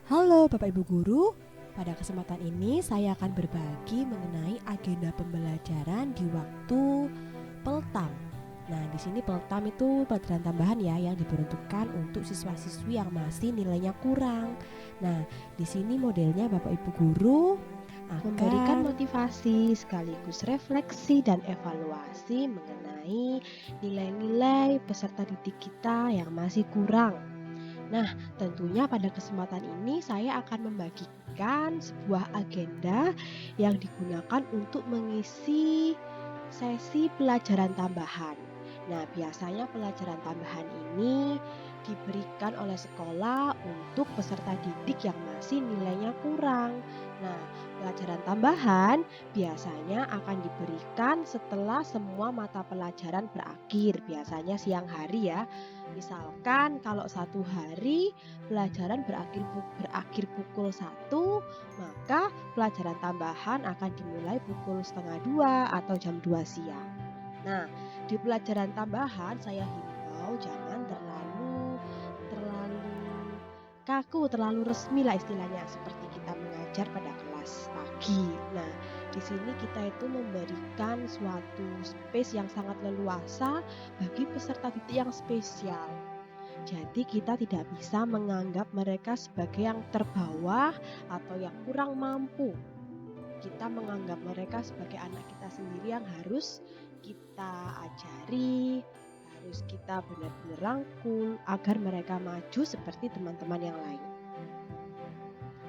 Halo Bapak Ibu Guru, pada kesempatan ini saya akan berbagi mengenai agenda pembelajaran di waktu peltam. Nah, di sini peltam itu pelajaran tambahan ya yang diperuntukkan untuk siswa-siswi yang masih nilainya kurang. Nah, di sini modelnya Bapak Ibu Guru Memberikan akan motivasi sekaligus refleksi dan evaluasi mengenai nilai-nilai peserta didik kita yang masih kurang. Nah, tentunya pada kesempatan ini saya akan membagikan sebuah agenda yang digunakan untuk mengisi sesi pelajaran tambahan. Nah, biasanya pelajaran tambahan ini diberikan oleh sekolah untuk peserta didik yang masih nilainya kurang. Nah, pelajaran tambahan biasanya akan diberikan setelah semua mata pelajaran berakhir, biasanya siang hari ya. Misalkan kalau satu hari pelajaran berakhir pukul 1, maka pelajaran tambahan akan dimulai pukul setengah 2 atau jam 2 siang. Nah, di pelajaran tambahan saya himbau jangan terlalu terlalu kaku, terlalu resmi lah istilahnya seperti kita mengajar pada kelas pagi. Nah, di sini kita itu memberikan suatu space yang sangat leluasa bagi peserta didik yang spesial. Jadi kita tidak bisa menganggap mereka sebagai yang terbawah atau yang kurang mampu. Kita menganggap mereka sebagai anak kita sendiri yang harus kita ajari, harus kita benar-benar rangkul agar mereka maju seperti teman-teman yang lain.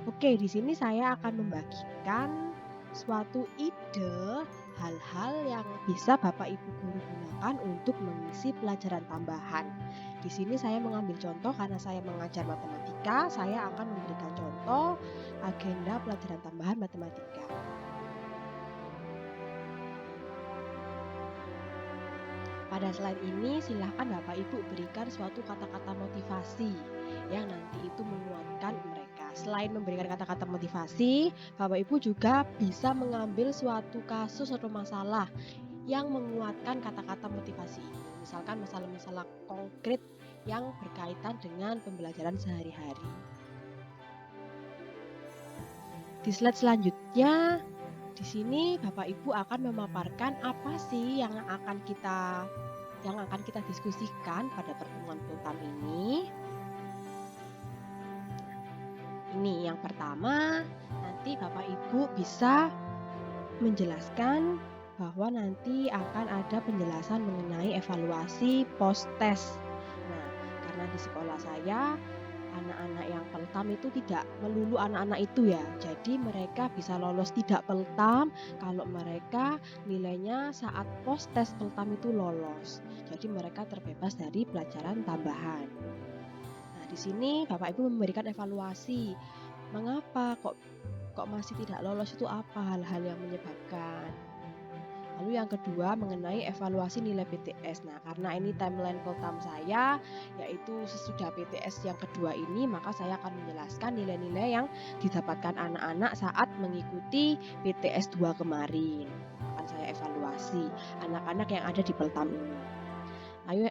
Oke, di sini saya akan membagikan suatu ide hal-hal yang bisa Bapak Ibu guru gunakan untuk mengisi pelajaran tambahan. Di sini saya mengambil contoh karena saya mengajar matematika, saya akan memberikan contoh agenda pelajaran tambahan matematika. Pada slide ini silakan Bapak Ibu berikan suatu kata-kata motivasi yang nanti itu menguatkan mereka. Selain memberikan kata-kata motivasi, Bapak Ibu juga bisa mengambil suatu kasus atau masalah yang menguatkan kata-kata motivasi ini. Misalkan masalah-masalah konkret yang berkaitan dengan pembelajaran sehari-hari. Di slide selanjutnya, di sini Bapak Ibu akan memaparkan apa sih yang akan kita diskusikan pada pertemuan peltam ini. Ini yang pertama, nanti Bapak Ibu bisa menjelaskan bahwa nanti akan ada penjelasan mengenai evaluasi post test. Nah, karena di sekolah saya anak-anak yang peltam itu tidak melulu anak-anak itu ya. Jadi mereka bisa lolos tidak peltam kalau mereka nilainya saat post tes peltam itu lolos. Jadi mereka terbebas dari pelajaran tambahan. Nah, di sini Bapak Ibu memberikan evaluasi. Mengapa kok masih tidak lolos, itu apa hal-hal yang menyebabkan? Lalu yang kedua mengenai evaluasi nilai PTS. Nah, karena ini timeline peltam saya, yaitu sesudah PTS yang kedua ini, maka saya akan menjelaskan nilai-nilai yang didapatkan anak-anak saat mengikuti PTS 2 kemarin. Akan saya evaluasi anak-anak yang ada di peltam ini.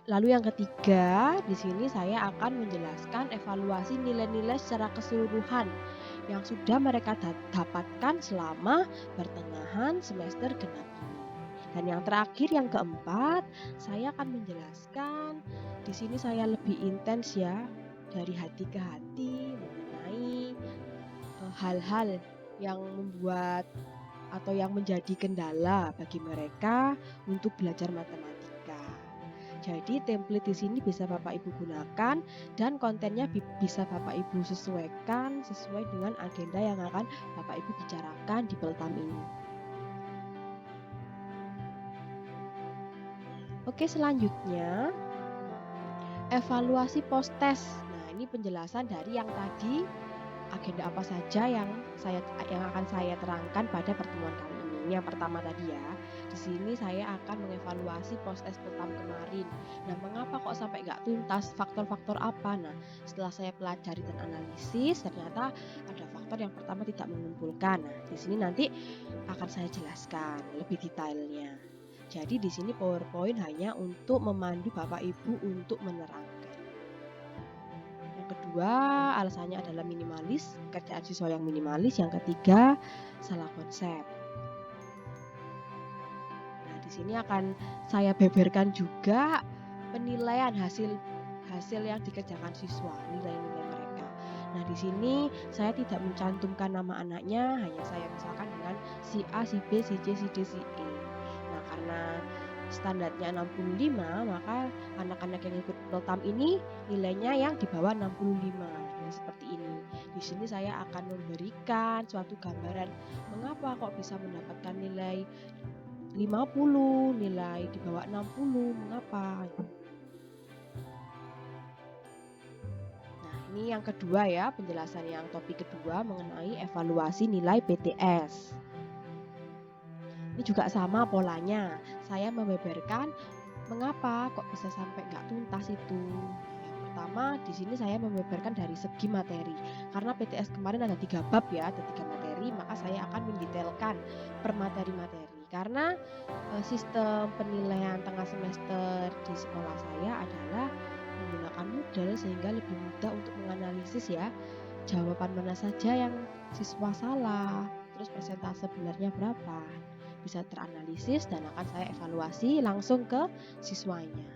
Lalu yang ketiga, di sini saya akan menjelaskan evaluasi nilai-nilai secara keseluruhan yang sudah mereka dapatkan selama pertengahan semester genap ini. Dan yang terakhir, yang keempat, saya akan menjelaskan di sini saya lebih intens ya, dari hati ke hati mengenai hal-hal yang membuat atau yang menjadi kendala bagi mereka untuk belajar matematika. Jadi template di sini bisa Bapak Ibu gunakan dan kontennya bisa Bapak Ibu sesuaikan sesuai dengan agenda yang akan Bapak Ibu bicarakan di peltam ini. Oke, selanjutnya evaluasi post test. Nah, ini penjelasan dari yang tadi agenda apa saja yang akan saya terangkan pada pertemuan kali ini. Ini yang pertama tadi ya. Di sini saya akan mengevaluasi post test peltam kemarin. Nah, mengapa kok sampai nggak tuntas? Faktor-faktor apa? Nah, setelah saya pelajari dan analisis, ternyata ada faktor yang pertama tidak mengumpulkan. Nah, di sini nanti akan saya jelaskan lebih detailnya. Jadi di sini PowerPoint hanya untuk memandu Bapak Ibu untuk menerangkan. Yang kedua, alasannya adalah minimalis, kerjaan siswa yang minimalis. Yang ketiga, salah konsep. Nah, di sini akan saya beberkan juga penilaian hasil yang dikerjakan siswa, nilai-nilai mereka. Nah, di sini saya tidak mencantumkan nama anaknya, hanya saya misalkan dengan si A, si B, si C, si D, si E. Nah, karena standarnya 65, maka anak-anak yang ikut peltam ini nilainya yang di bawah 65. Nah, seperti ini. Di sini saya akan memberikan suatu gambaran mengapa kok bisa mendapatkan nilai 50, nilai di bawah 60, mengapa? Nah, ini yang kedua ya, penjelasan yang topik kedua mengenai evaluasi nilai PTS. Ini juga sama polanya. Saya membeberkan mengapa kok bisa sampai nggak tuntas itu. Yang pertama, di sini saya membeberkan dari segi materi. Karena PTS kemarin ada 3 bab ya, ada 3 materi, maka saya akan mendetailkan per materi-materi. Karena sistem penilaian tengah semester di sekolah saya adalah menggunakan model sehingga lebih mudah untuk menganalisis ya jawaban mana saja yang siswa salah, terus persentase benarnya berapa, bisa teranalisis dan akan saya evaluasi langsung ke siswanya.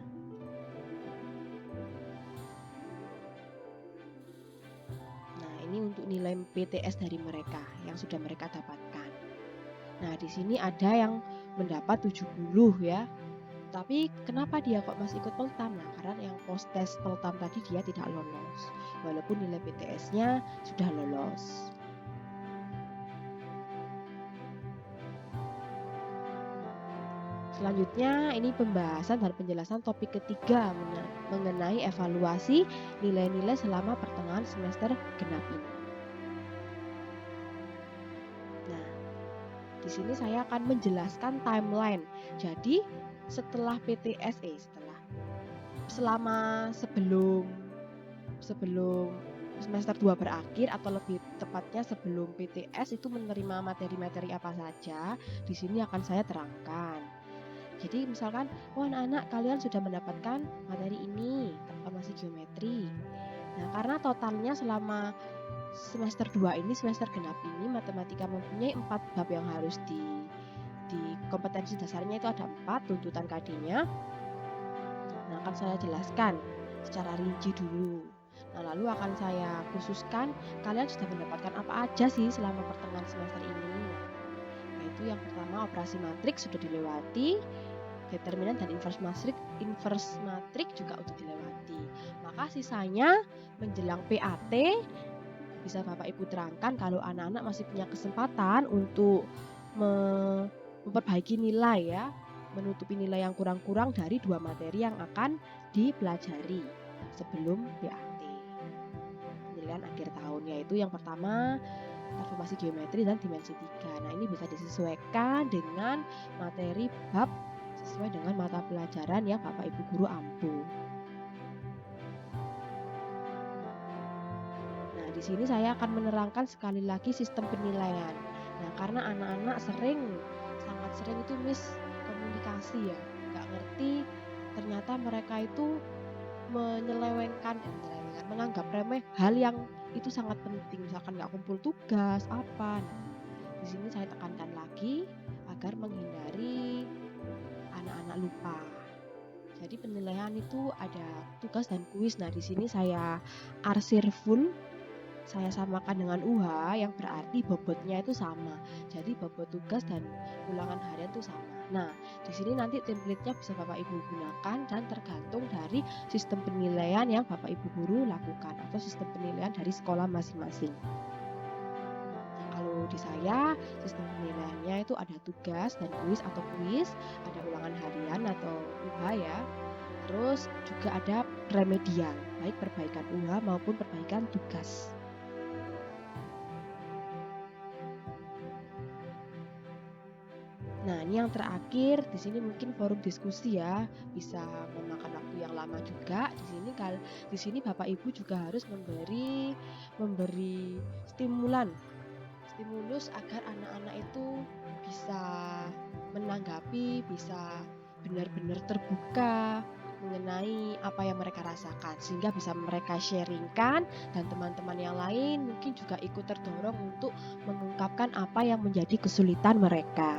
Nah, ini untuk nilai PTS dari mereka yang sudah mereka dapatkan. Nah, di sini ada yang mendapat 70 ya. Tapi kenapa dia kok masih ikut peltam? Nah, karena yang post test peltam tadi dia tidak lolos, walaupun nilai PTS-nya sudah lolos. Selanjutnya ini pembahasan dan penjelasan topik ketiga mengenai evaluasi nilai-nilai selama pertengahan semester genap ini. Nah, di sini saya akan menjelaskan timeline. Jadi setelah PTS, sebelum semester 2 berakhir atau lebih tepatnya sebelum PTS itu menerima materi-materi apa saja, di sini akan saya terangkan. Jadi misalkan, anak-anak kalian sudah mendapatkan materi ini, transformasi geometri. Nah, karena totalnya selama semester 2 ini, semester genap ini, matematika mempunyai 4 bab yang harus di kompetensi dasarnya itu ada 4, tuntutan KD-nya. Nah, akan saya jelaskan secara rinci dulu. Nah, lalu akan saya khususkan kalian sudah mendapatkan apa aja sih selama pertengahan semester ini. Yaitu yang pertama operasi matriks sudah dilewati, determinan dan inverse matrik juga untuk dilewati. Maka sisanya menjelang PAT bisa Bapak Ibu terangkan kalau anak-anak masih punya kesempatan untuk memperbaiki nilai ya, menutupi nilai yang kurang-kurang dari 2 materi yang akan dipelajari sebelum PAT. Penilaian akhir tahun yaitu yang pertama transformasi geometri dan dimensi 3. Nah, ini bisa disesuaikan dengan materi bab sesuai dengan mata pelajaran yang Bapak Ibu guru ampuh. Nah, di sini saya akan menerangkan sekali lagi sistem penilaian. Nah, karena anak-anak sangat sering itu miskomunikasi ya, nggak ngerti ternyata mereka itu menganggap remeh hal yang itu sangat penting, misalkan nggak kumpul tugas apa. Nah, di sini saya tekankan lagi agar menghindari anak-anak lupa. Jadi penilaian itu ada tugas dan kuis. Nah, di sini saya arsir full, saya samakan dengan UH yang berarti bobotnya itu sama. Jadi bobot tugas dan ulangan harian itu sama. Nah, di sini nanti template-nya bisa Bapak Ibu gunakan dan tergantung dari sistem penilaian yang Bapak Ibu guru lakukan atau sistem penilaian dari sekolah masing-masing. Di saya sistem penilaiannya itu ada tugas dan kuis atau kuis, ada ulangan harian atau UH ya, terus juga ada remedial, baik perbaikan UH maupun perbaikan tugas. Nah, ini yang terakhir, di sini mungkin forum diskusi ya, bisa memakan waktu yang lama juga. Di sini Bapak Ibu juga harus memberi stimulus agar anak-anak itu bisa menanggapi, bisa benar-benar terbuka mengenai apa yang mereka rasakan, sehingga bisa mereka sharingkan dan teman-teman yang lain mungkin juga ikut terdorong untuk mengungkapkan apa yang menjadi kesulitan mereka.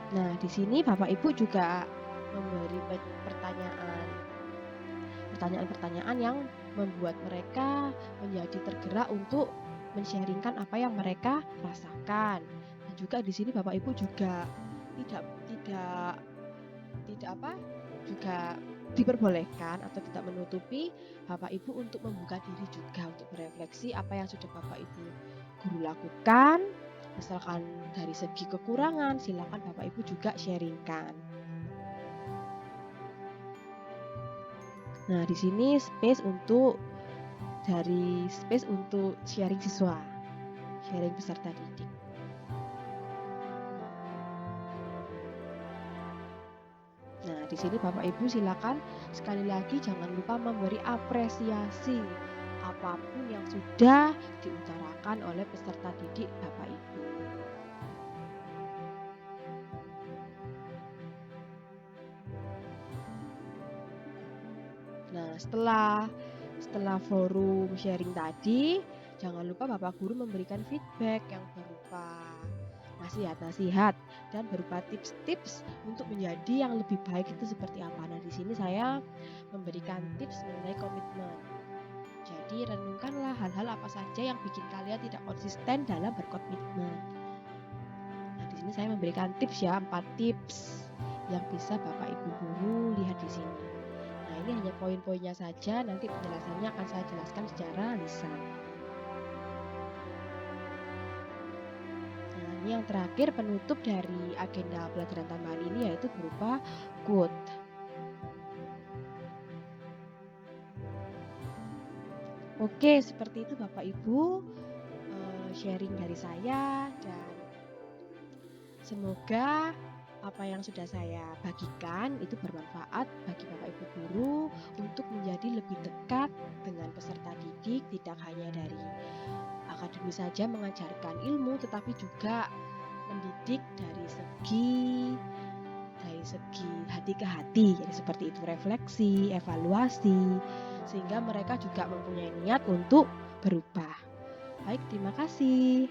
Nah, di sini Bapak Ibu juga memberi pertanyaan-pertanyaan yang membuat mereka menjadi tergerak untuk men-sharingkan apa yang mereka rasakan. Dan juga di sini Bapak Ibu juga tidak tidak tidak apa juga diperbolehkan atau tidak menutupi Bapak Ibu untuk membuka diri juga untuk berefleksi apa yang sudah Bapak Ibu guru lakukan. Misalkan dari segi kekurangan, silakan Bapak Ibu juga sharingkan. Nah, di sini space untuk sharing siswa, sharing peserta didik. Nah, di sini Bapak Ibu silakan sekali lagi jangan lupa memberi apresiasi apapun yang sudah diutarakan oleh peserta didik Bapak Ibu. Nah, setelah forum sharing tadi, jangan lupa Bapak Guru memberikan feedback yang berupa nasihat-nasihat dan berupa tips-tips untuk menjadi yang lebih baik itu seperti apa. Nah, di sini saya memberikan tips mengenai komitmen. Jadi, renungkanlah hal-hal apa saja yang bikin kalian tidak konsisten dalam berkomitmen. Nah, di sini saya memberikan tips ya, 4 tips yang bisa Bapak Ibu Guru lihat di sini. Nah, ini hanya poin-poinnya saja, nanti penjelasannya akan saya jelaskan secara lisan. Nah, ini yang terakhir penutup dari agenda pelajaran tambahan ini yaitu berupa quote. Oke, seperti itu Bapak Ibu sharing dari saya, dan semoga apa yang sudah saya bagikan itu bermanfaat bagi Bapak Ibu Guru untuk menjadi lebih dekat dengan peserta didik, tidak hanya dari akademis saja mengajarkan ilmu, tetapi juga mendidik dari segi hati ke hati, jadi seperti itu, refleksi, evaluasi, sehingga mereka juga mempunyai niat untuk berubah. Baik, terima kasih.